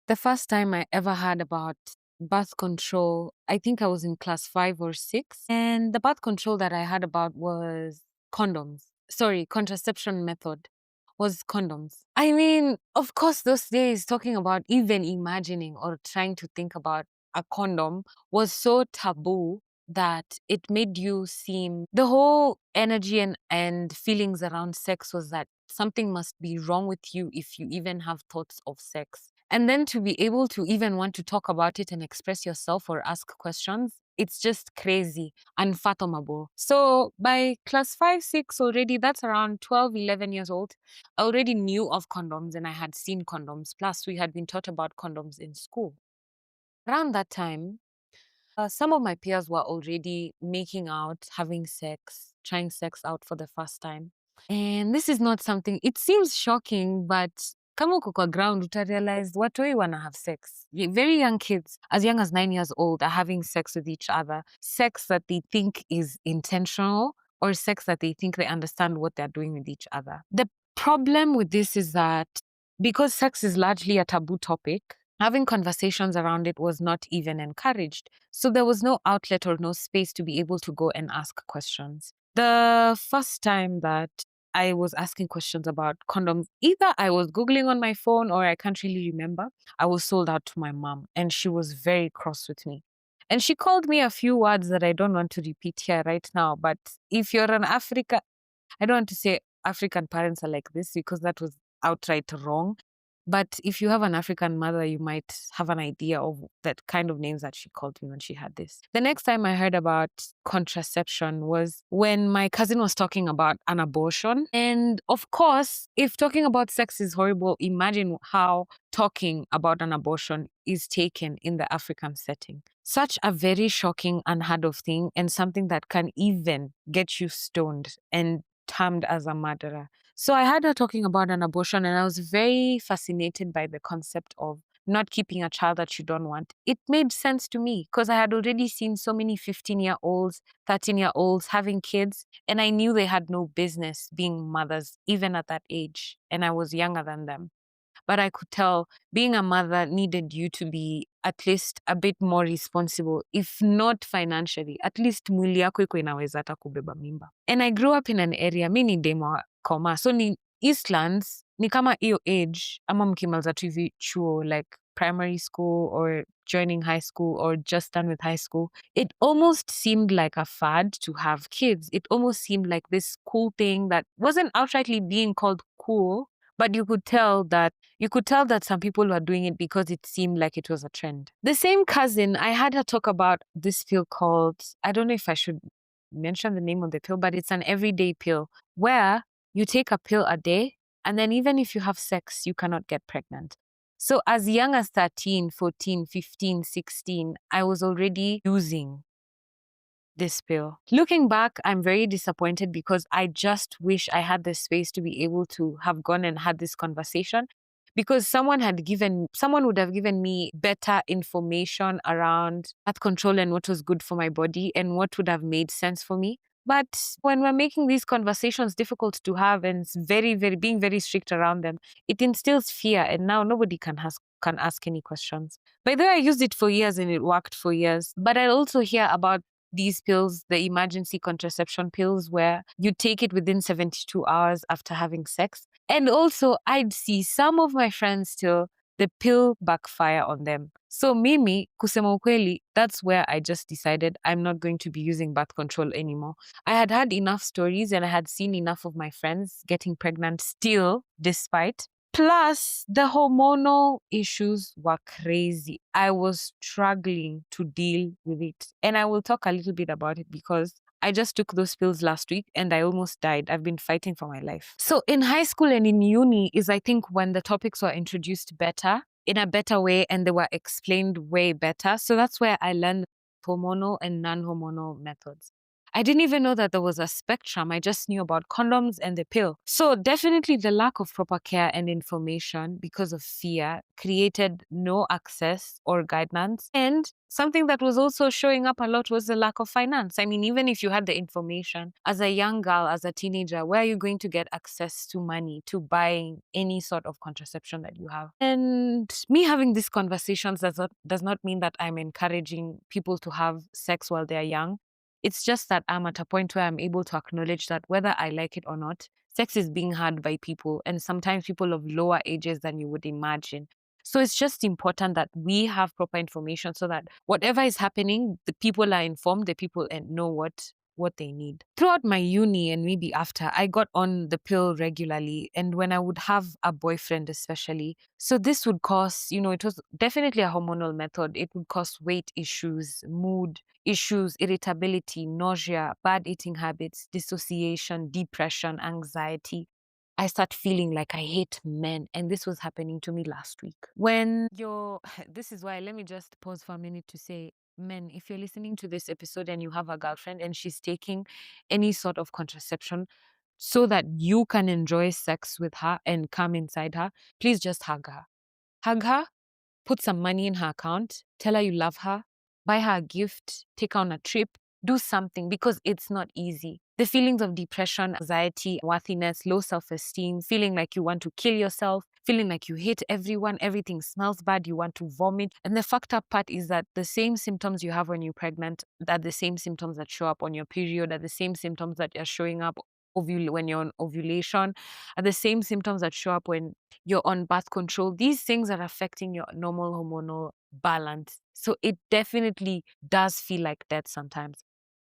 The first time I ever heard about birth control, I think I was in class 5 or 6. And the birth control that I heard about was condoms. Sorry, contraception method was condoms. I mean, of course, those days talking about even imagining or trying to think about a condom was so taboo that it made you seem the whole energy and feelings around sex was that something must be wrong with you if you even have thoughts of sex. And then to be able to even want to talk about it and express yourself or ask questions, it's just crazy, unfathomable. So by class 5, 6 already, that's around 12, 11 years old, I already knew of condoms and I had seen condoms. Plus, we had been taught about condoms in school. Around that time, some of my peers were already making out, having sex, trying sex out for the first time. And this is not something, it seems shocking, but kama uko kwa ground, utarealize watoi wanna have sex. Very young kids, as young as 9 years old, are having sex with each other. Sex that they think is intentional or sex that they think they understand what they're doing with each other. The problem with this is that because sex is largely a taboo topic, having conversations around it was not even encouraged. So there was no outlet or no space to be able to go and ask questions. The first time that I was asking questions about condoms, either I was Googling on my phone or I can't really remember. I was sold out to my mom and she was very cross with me. And she called me a few words that I don't want to repeat here right now. But if you're an Africa, I don't want to say African parents are like this because that was outright wrong. But if you have an African mother, you might have an idea of that kind of names that she called me when she had this. The next time I heard about contraception was when my cousin was talking about an abortion. And of course, if talking about sex is horrible, imagine how talking about an abortion is taken in the African setting. Such a very shocking, unheard of thing, and something that can even get you stoned and termed as a murderer. So I heard her talking about an abortion, and I was very fascinated by the concept of not keeping a child that you don't want. It made sense to me because I had already seen so many 15-year-olds, 13-year-olds having kids, and I knew they had no business being mothers, even at that age. And I was younger than them. But I could tell being a mother needed you to be at least a bit more responsible, if not financially, at least mwili yako iko inaweza hata kubeba mimba. And I grew up in an area, mi ni demu wa koma, so ni Eastlands, ni kama iyo age, ama mkimaliza tu hivi chuo, like primary school or joining high school or just done with high school, it almost seemed like a fad to have kids. It almost seemed like this cool thing that wasn't outrightly being called cool, but you could tell that some people were doing it because it seemed like it was a trend. The same cousin, I had her talk about this pill called, I don't know if I should mention the name of the pill, but it's an everyday pill where you take a pill a day, and then even if you have sex, you cannot get pregnant. So as young as 13, 14, 15, 16, I was already using this pill. Looking back, I'm very disappointed because I just wish I had the space to be able to have gone and had this conversation because someone would have given me better information around birth control and what was good for my body and what would have made sense for me. But when we're making these conversations difficult to have and it's being very strict around them, it instills fear and now nobody can ask any questions. By the way, I used it for years and it worked for years. But I also hear about these pills, the emergency contraception pills, where you take it within 72 hours after having sex. And also, I'd see some of my friends still, the pill backfire on them. So Mimi, kusema ukweli, that's where I just decided I'm not going to be using birth control anymore. I had had enough stories and I had seen enough of my friends getting pregnant still, despite. Plus, the hormonal issues were crazy. I was struggling to deal with it. And I will talk a little bit about it because I just took those pills last week and I almost died. I've been fighting for my life. So in high school and in uni is, I think, when the topics were introduced better, in a better way, and they were explained way better. So that's where I learned hormonal and non-hormonal methods. I didn't even know that there was a spectrum. I just knew about condoms and the pill. So definitely the lack of proper care and information because of fear created no access or guidance. And something that was also showing up a lot was the lack of finance. I mean, even if you had the information as a young girl, as a teenager, where are you going to get access to money to buying any sort of contraception that you have? And me having these conversations does not mean that I'm encouraging people to have sex while they're young. It's just that I'm at a point where I'm able to acknowledge that whether I like it or not, sex is being had by people, and sometimes people of lower ages than you would imagine. So it's just important that we have proper information so that whatever is happening, the people are informed, the people know what they need. Throughout my uni and maybe after, I got on the pill regularly. And when I would have a boyfriend, especially, so this would cause, it was definitely a hormonal method. It would cause weight issues, mood issues, irritability, nausea, bad eating habits, dissociation, depression, anxiety. I start feeling like I hate men. And this was happening to me last week. This is why, let me just pause for a minute to say, men, if you're listening to this episode and you have a girlfriend and she's taking any sort of contraception so that you can enjoy sex with her and come inside her, please just hug her. Hug her, put some money in her account, tell her you love her, buy her a gift, take her on a trip, do something because it's not easy. The feelings of depression, anxiety, worthiness, low self-esteem, feeling like you want to kill yourself, feeling like you hate everyone, everything smells bad, you want to vomit. And the fucked up part is that the same symptoms you have when you're pregnant are the same symptoms that show up on your period, are the same symptoms that are showing up when you're on ovulation, are the same symptoms that show up when you're on birth control. These things are affecting your normal hormonal balance. So it definitely does feel like death sometimes.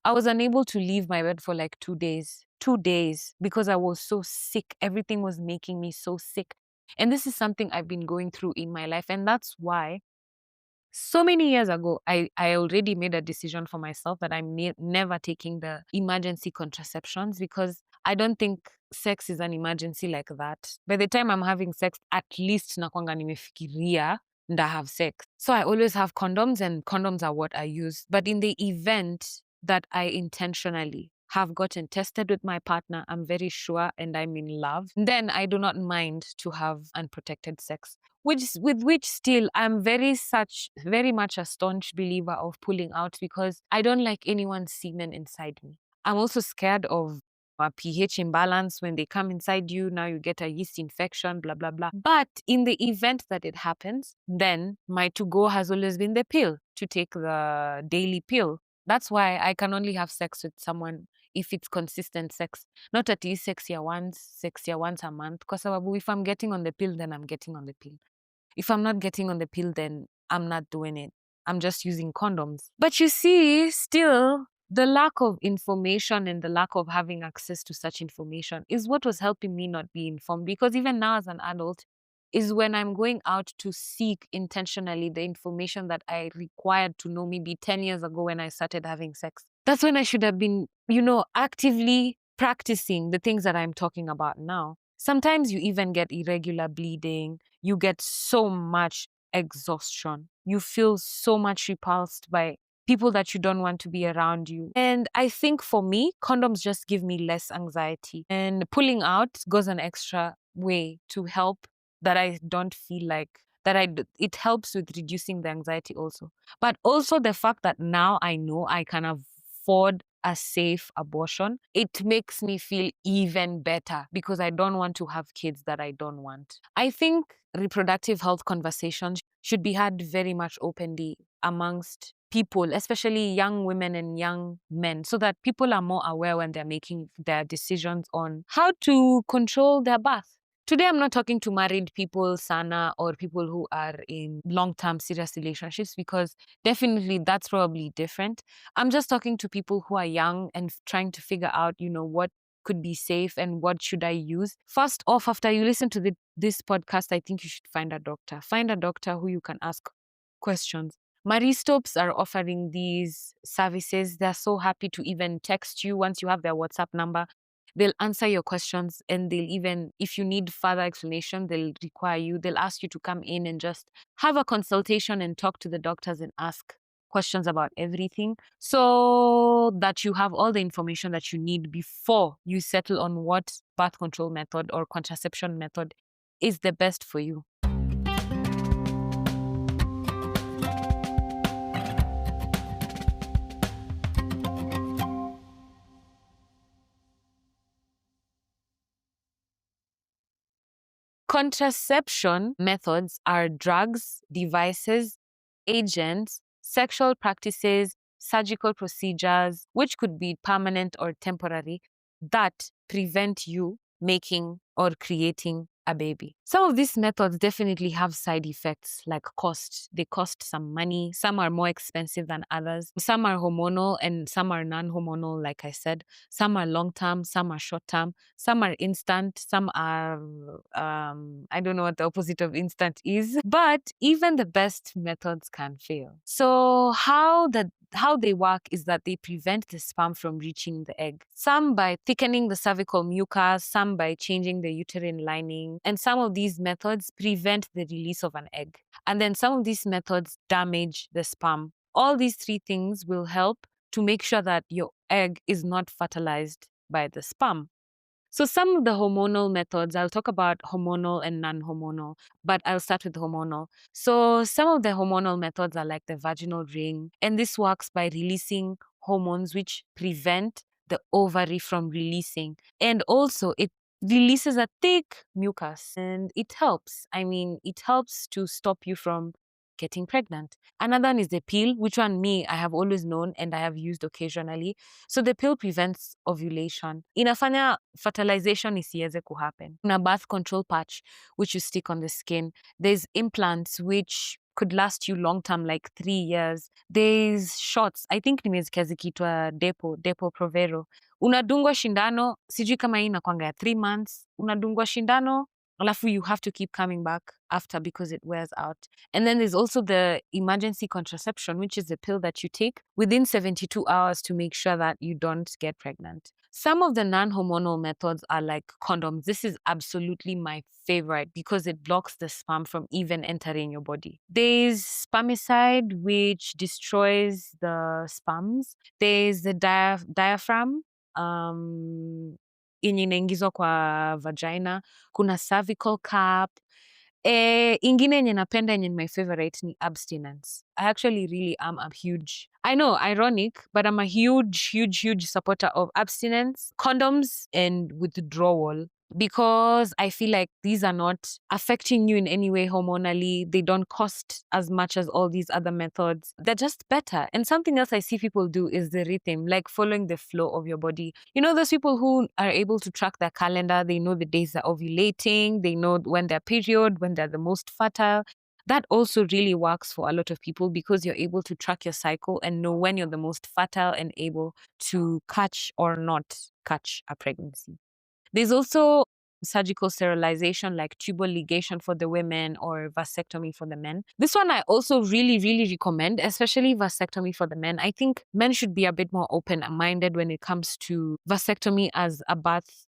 I was unable to leave my bed for like 2 days. 2 days because I was so sick. Everything was making me so sick. And this is something I've been going through in my life. And that's why so many years ago, I already made a decision for myself that I'm never taking the emergency contraceptions because I don't think sex is an emergency like that. By the time I'm having sex, at least nakwanga nimefikiria nda have sex. So I always have condoms and condoms are what I use. But in the event that I intentionally have gotten tested with my partner, I'm very sure, and I'm in love, then I do not mind to have unprotected sex. With which still I'm very much a staunch believer of pulling out because I don't like anyone's semen inside me. I'm also scared of a pH imbalance when they come inside you. Now you get a yeast infection, blah, blah, blah. But in the event that it happens, then my to-go has always been the pill, to take the daily pill. That's why I can only have sex with someone if it's consistent sex, not at least sex here once a month. Because if I'm getting on the pill, then I'm getting on the pill. If I'm not getting on the pill, then I'm not doing it. I'm just using condoms. But you see, still, the lack of information and the lack of having access to such information is what was helping me not be informed. Because even now as an adult, is when I'm going out to seek intentionally the information that I required to know maybe 10 years ago when I started having sex. That's when I should have been, actively practicing the things that I'm talking about now. Sometimes you even get irregular bleeding. You get so much exhaustion. You feel so much repulsed by people that you don't want to be around you. And I think for me, condoms just give me less anxiety. And pulling out goes an extra way to help that I don't feel like it helps with reducing the anxiety also. But also the fact that now I know I can afford a safe abortion, it makes me feel even better because I don't want to have kids that I don't want. I think reproductive health conversations should be had very much openly amongst people, especially young women and young men, so that people are more aware when they're making their decisions on how to control their birth. Today, I'm not talking to married people, Sana, or people who are in long-term serious relationships, because definitely that's probably different. I'm just talking to people who are young and trying to figure out, what could be safe and what should I use. First off, after you listen to this podcast, I think you should find a doctor. Find a doctor who you can ask questions. Maristopes are offering these services. They're so happy to even text you once you have their WhatsApp number. They'll answer your questions, and they'll even, if you need further explanation, they'll ask you to come in and just have a consultation and talk to the doctors and ask questions about everything so that you have all the information that you need before you settle on what birth control method or contraception method is the best for you. Contraception methods are drugs, devices, agents, sexual practices, surgical procedures, which could be permanent or temporary, that prevent you making or creating a baby. Some of these methods definitely have side effects like cost. They cost some money. Some are more expensive than others. Some are hormonal and some are non-hormonal, like I said. Some are long-term, some are short-term, some are instant, some are, I don't know what the opposite of instant is, but even the best methods can fail. So how they work is that they prevent the sperm from reaching the egg. Some by thickening the cervical mucus, some by changing the uterine lining, and some of these methods prevent the release of an egg. And then some of these methods damage the sperm. All these three things will help to make sure that your egg is not fertilized by the sperm. So some of the hormonal methods, I'll talk about hormonal and non-hormonal, but I'll start with hormonal. So some of the hormonal methods are like the vaginal ring, and this works by releasing hormones which prevent the ovary from releasing. And also it releases a thick mucus and it helps. I mean, it helps to stop you from getting pregnant. Another one is the pill, which one I have always known and I have used occasionally. So the pill prevents ovulation. Inafanya fertilization isiweze kuhappen. Kuna birth control patch, which you stick on the skin. There's implants, which could last you long term, like 3 years. There's shots. I think nimesikia zikiitwa Depo Provero. Unadungwa shindano, sijui kama hii inakwanga ya 3 months. Unadungwa shindano, alafu you have to keep coming back after because it wears out. And then there's also the emergency contraception, which is the pill that you take within 72 hours to make sure that you don't get pregnant. Some of the non-hormonal methods are like condoms. This is absolutely my favorite because it blocks the sperm from even entering your body. There's spermicide, which destroys the sperms. There's the diaphragm, yenye inaingizwa kwa vagina. Kuna cervical cap. Ingine yenye napenda yenye my favorite ni abstinence. I actually really am a huge, I know, ironic, but I'm a huge supporter of abstinence, condoms, and withdrawal. Because I feel like these are not affecting you in any way hormonally. They don't cost as much as all these other methods. They're just better. And something else I see people do is the rhythm, like following the flow of your body. You know, those people who are able to track their calendar, they know the days they're ovulating, they know when their period, when they're the most fertile. That also really works for a lot of people because you're able to track your cycle and know when you're the most fertile and able to catch or not catch a pregnancy. There's also surgical sterilization like tubal ligation for the women or vasectomy for the men. This one I also really recommend, especially vasectomy for the men. I think men should be a bit more open-minded when it comes to vasectomy as a birth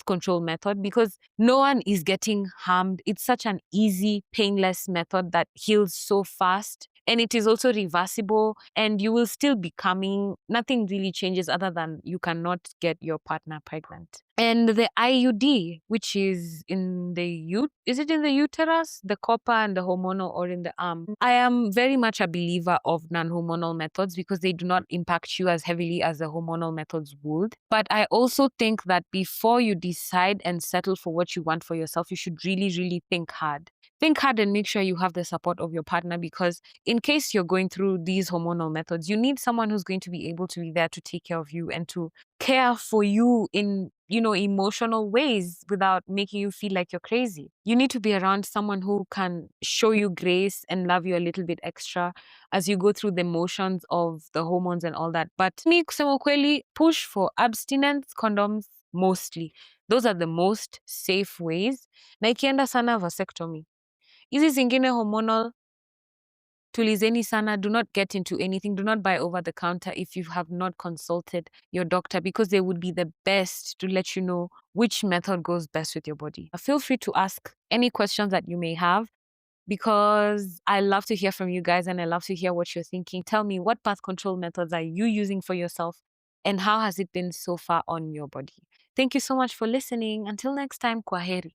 control method because no one is getting harmed. It's such an easy, painless method that heals so fast. And it is also reversible and you will still be coming. Nothing really changes other than you cannot get your partner pregnant. And the IUD, which is in the is it in the uterus, the copper and the hormonal, or in the arm? I am very much a believer of non-hormonal methods because they do not impact you as heavily as the hormonal methods would. But I also think that before you decide and settle for what you want for yourself, you should really think hard. Think hard and make sure you have the support of your partner because in case you're going through these hormonal methods, you need someone who's going to be able to be there to take care of you and to care for you in, emotional ways without making you feel like you're crazy. You need to be around someone who can show you grace and love you a little bit extra as you go through the motions of the hormones and all that. But me kusema kweli, push for abstinence, condoms mostly. Those are the most safe ways. Na ikienda sana vasectomy. Hizi zingine hormonal, tulizeni sana, do not get into anything. Do not buy over the counter if you have not consulted your doctor because they would be the best to let you know which method goes best with your body. Feel free to ask any questions that you may have. because I love to hear from you guys and I love to hear what you're thinking. Tell me, what birth control methods are you using for yourself and how has it been so far on your body? Thank you so much for listening. Until next time, kwaheri.